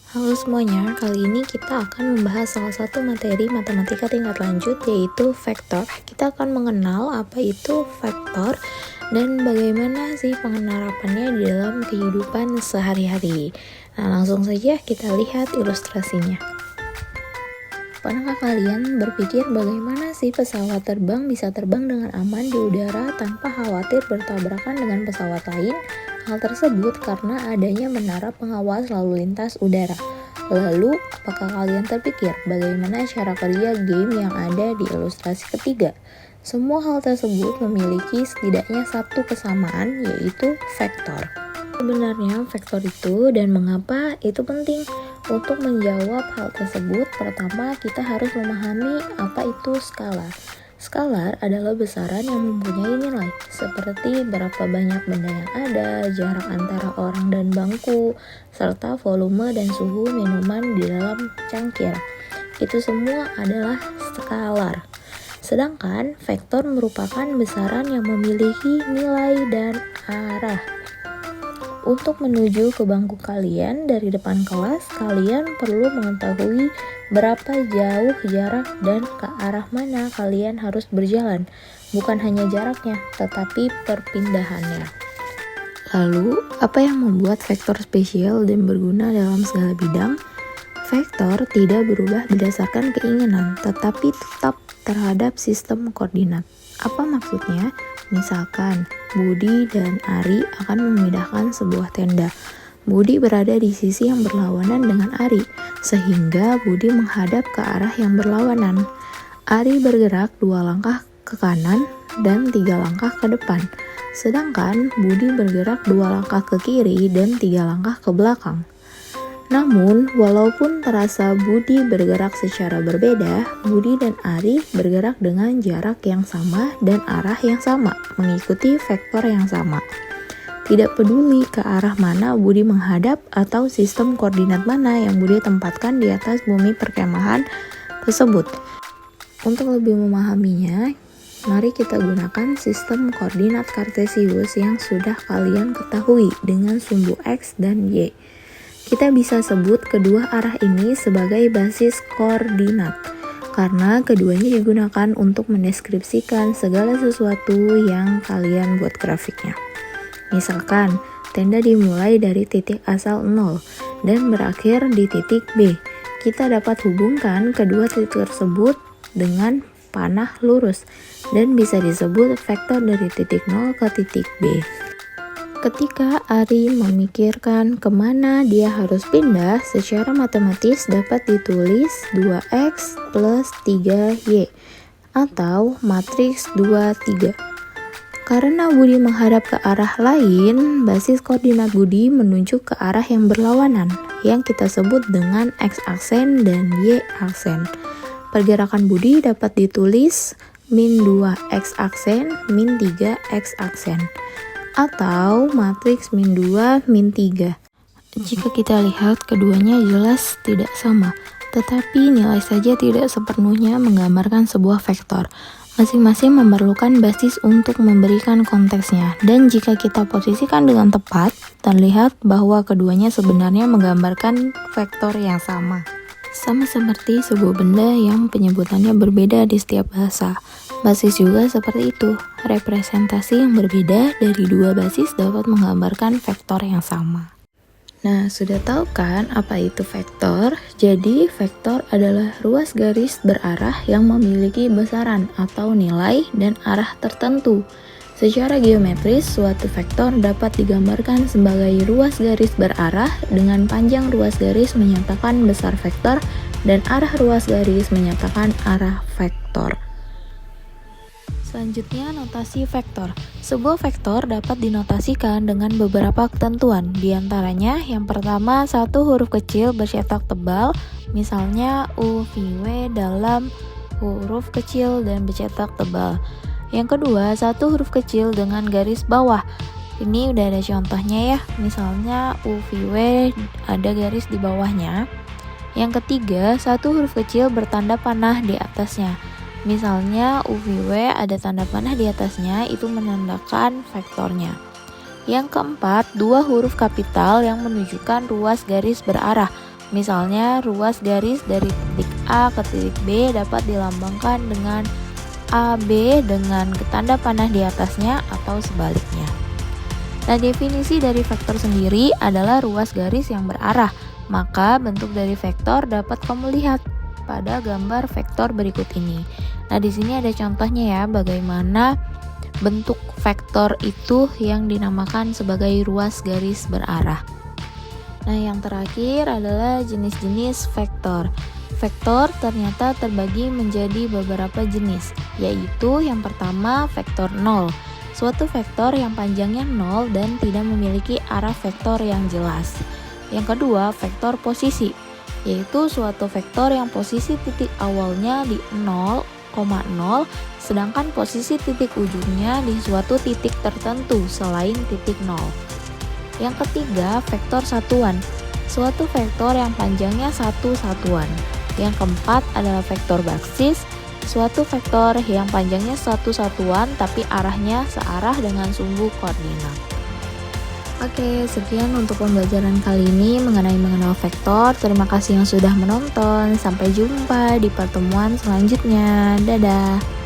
Halo semuanya, kali ini kita akan membahas salah satu materi matematika tingkat lanjut yaitu vektor. Kita akan mengenal apa itu vektor dan bagaimana sih penerapannya di dalam kehidupan sehari-hari. Nah, langsung saja kita lihat ilustrasinya. Pernahkah kalian berpikir bagaimana sih pesawat terbang bisa terbang dengan aman di udara tanpa khawatir bertabrakan dengan pesawat lain? Hal tersebut karena adanya menara pengawas lalu lintas udara. Lalu, apakah kalian terpikir bagaimana cara kerja game yang ada di ilustrasi ketiga? Semua hal tersebut memiliki setidaknya satu kesamaan, yaitu vektor. Sebenarnya vektor itu dan mengapa itu penting? Untuk menjawab hal tersebut, pertama kita harus memahami apa itu skalar. Skalar adalah besaran yang mempunyai nilai, seperti berapa banyak benda yang ada, jarak antara orang dan bangku, serta volume dan suhu minuman di dalam cangkir. Itu semua adalah skalar. Sedangkan vektor merupakan besaran yang memiliki nilai dan arah. Untuk menuju ke bangku kalian dari depan kelas, kalian perlu mengetahui berapa jauh jarak dan ke arah mana kalian harus berjalan. Bukan hanya jaraknya, tetapi perpindahannya. Lalu, apa yang membuat vektor spesial dan berguna dalam segala bidang? Vektor tidak berubah berdasarkan keinginan, tetapi tetap terhadap sistem koordinat. Apa maksudnya? Misalkan, Budi dan Ari akan memindahkan sebuah tenda. Budi berada di sisi yang berlawanan dengan Ari, sehingga Budi menghadap ke arah yang berlawanan. Ari bergerak 2 langkah ke kanan dan 3 langkah ke depan, sedangkan Budi bergerak 2 langkah ke kiri dan 3 langkah ke belakang. Namun, walaupun terasa Budi bergerak secara berbeda, Budi dan Ari bergerak dengan jarak yang sama dan arah yang sama, mengikuti vektor yang sama. Tidak peduli ke arah mana Budi menghadap atau sistem koordinat mana yang Budi tempatkan di atas bumi perkemahan tersebut. Untuk lebih memahaminya, mari kita gunakan sistem koordinat kartesius yang sudah kalian ketahui dengan sumbu X dan Y. Kita bisa sebut kedua arah ini sebagai basis koordinat, karena keduanya digunakan untuk mendeskripsikan segala sesuatu yang kalian buat grafiknya. Misalkan, tenda dimulai dari titik asal 0 dan berakhir di titik B. Kita dapat hubungkan kedua titik tersebut dengan panah lurus dan bisa disebut vektor dari titik 0 ke titik B. Ketika Ari memikirkan kemana dia harus pindah, secara matematis dapat ditulis 2X plus 3Y atau matriks 2, 3. Karena Budi menghadap ke arah lain, basis koordinat Budi menunjuk ke arah yang berlawanan, yang kita sebut dengan X-aksen dan Y-aksen. Pergerakan Budi dapat ditulis min 2 X-aksen, min 3 X-aksen, atau matriks min 2, min 3. Jika kita lihat, keduanya jelas tidak sama, tetapi nilai saja tidak sepenuhnya menggambarkan sebuah vektor. Masing-masing memerlukan basis untuk memberikan konteksnya, dan jika kita posisikan dengan tepat, terlihat bahwa keduanya sebenarnya menggambarkan vektor yang sama. Sama seperti sebuah benda yang penyebutannya berbeda di setiap bahasa. Basis juga seperti itu, representasi yang berbeda dari dua basis dapat menggambarkan vektor yang sama. Nah, sudah tahu kan apa itu vektor? Jadi, vektor adalah ruas garis berarah yang memiliki besaran atau nilai dan arah tertentu. Secara geometris, suatu vektor dapat digambarkan sebagai ruas garis berarah dengan panjang ruas garis menyatakan besar vektor dan arah ruas garis menyatakan arah vektor. Selanjutnya, notasi vektor. Sebuah vektor dapat dinotasikan dengan beberapa ketentuan. Di antaranya, yang pertama, satu huruf kecil bercetak tebal, misalnya UVW dalam huruf kecil dan bercetak tebal. Yang kedua, satu huruf kecil dengan garis bawah. Ini udah ada contohnya ya, misalnya UVW ada garis di bawahnya. Yang ketiga, satu huruf kecil bertanda panah di atasnya. Misalnya UVW ada tanda panah di atasnya, itu menandakan vektornya. Yang keempat, dua huruf kapital yang menunjukkan ruas garis berarah. Misalnya, ruas garis dari titik A ke titik B dapat dilambangkan dengan AB dengan tanda panah di atasnya atau sebaliknya. Nah, definisi dari vektor sendiri adalah ruas garis yang berarah. Maka bentuk dari vektor dapat kamu lihat pada gambar vektor berikut ini. Nah, di sini ada contohnya ya, bagaimana bentuk vektor itu yang dinamakan sebagai ruas garis berarah. Nah, yang terakhir adalah jenis-jenis vektor. Vektor ternyata terbagi menjadi beberapa jenis, yaitu yang pertama vektor 0. Suatu vektor yang panjangnya 0 dan tidak memiliki arah vektor yang jelas. Yang kedua, vektor posisi, yaitu suatu vektor yang posisi titik awalnya di 0,0, sedangkan posisi titik ujungnya di suatu titik tertentu selain titik 0. Yang ketiga, vektor satuan, suatu vektor yang panjangnya satu satuan. Yang keempat adalah vektor basis, suatu vektor yang panjangnya satu satuan tapi arahnya searah dengan sumbu koordinat. Oke, sekian untuk pembelajaran kali ini mengenai mengenal vektor. Terima kasih yang sudah menonton. Sampai jumpa di pertemuan selanjutnya. Dadah.